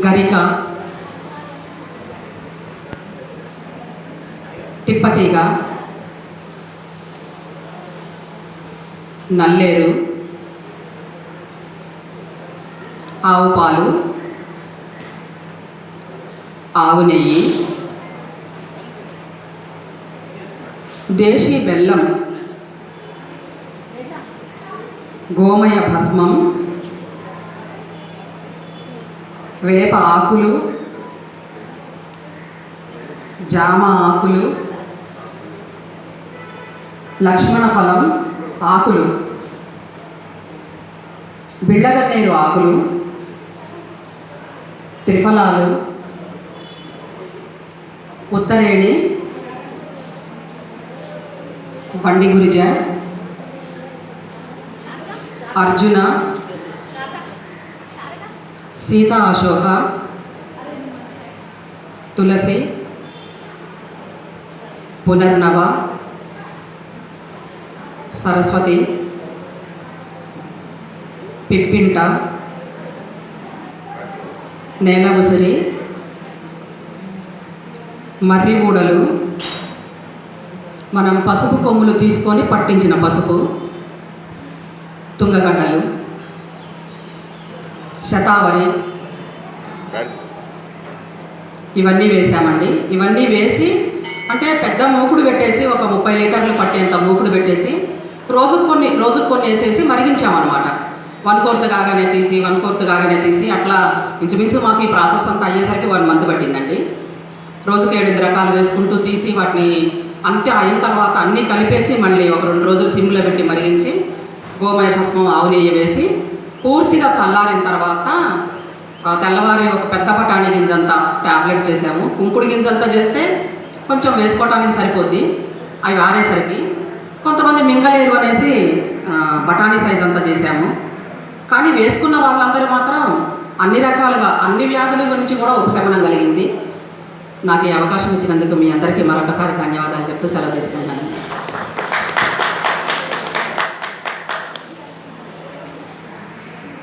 గరిక, తిప్పతీగ, నల్లేరు, ఆవు పాలు, ఆవు నెయ్యి, దేశీ బెల్లం, గోమయ భస్మం, వేప ఆకులు, జామ ఆకులు, లక్ష్మణ ఫలం ఆకులు, బిళ్ళగన్నేరు ఆకులు, త్రిఫలాలు, ఉత్తరేణి, బండి గురిజ, అర్జున, సీతా అశోక, తులసి, పునర్నవ, సరస్వతి, పిప్పింట, నేల ఉసిరి, మర్రి ఊడలు, మనం పసుపు కొమ్ములు తీసుకొని పట్టించిన పసుపు, తుంగగడ్డలు, శతావరి, ఇవన్నీ వేసామండి. ఇవన్నీ వేసి అంటే పెద్ద మూకుడు పెట్టేసి ఒక 30 లీటర్లు పట్టేంత మూకుడు పెట్టేసి రోజుకు కొన్ని వేసేసి మరిగించామన్నమాట. 1/4 కాగానే తీసి 1/4 కాగానే తీసి అట్లా ఇంచుమించు మాకు ఈ ప్రాసెస్ అంతా అయ్యేసరికి 1 మంత్ పట్టిందండి. రోజుకు 7 రకాలు వేసుకుంటూ తీసి వాటిని అంతే అయిన తర్వాత అన్నీ కలిపేసి మళ్ళీ ఒక 2 రోజులు సిమ్లో పెట్టి మరిగించి గోమయ భస్మం, ఆవు నెయ్యి వేసి పూర్తిగా చల్లారిన తర్వాత తెల్లవారి ఒక పెద్ద బఠానీ గింజంతా ట్యాబ్లెట్ చేసాము. కుంకుడు గింజంతా చేస్తే కొంచెం వేసుకోవడానికి సరిపోద్ది. అవి ఆరేసరికి కొంతమంది మింగలేరు అనేసి బఠానీ సైజ్ అంతా చేసాము. కానీ వేసుకున్న వాళ్ళందరూ మాత్రం అన్ని రకాలుగా అన్ని వ్యాధుల గురించి కూడా ఉపశమనం కలిగింది. నాకు ఈ అవకాశం ఇచ్చినందుకు మీ అందరికీ మరొకసారి ధన్యవాదాలు చెప్తూ సెలవు తీసుకుంటున్నాను.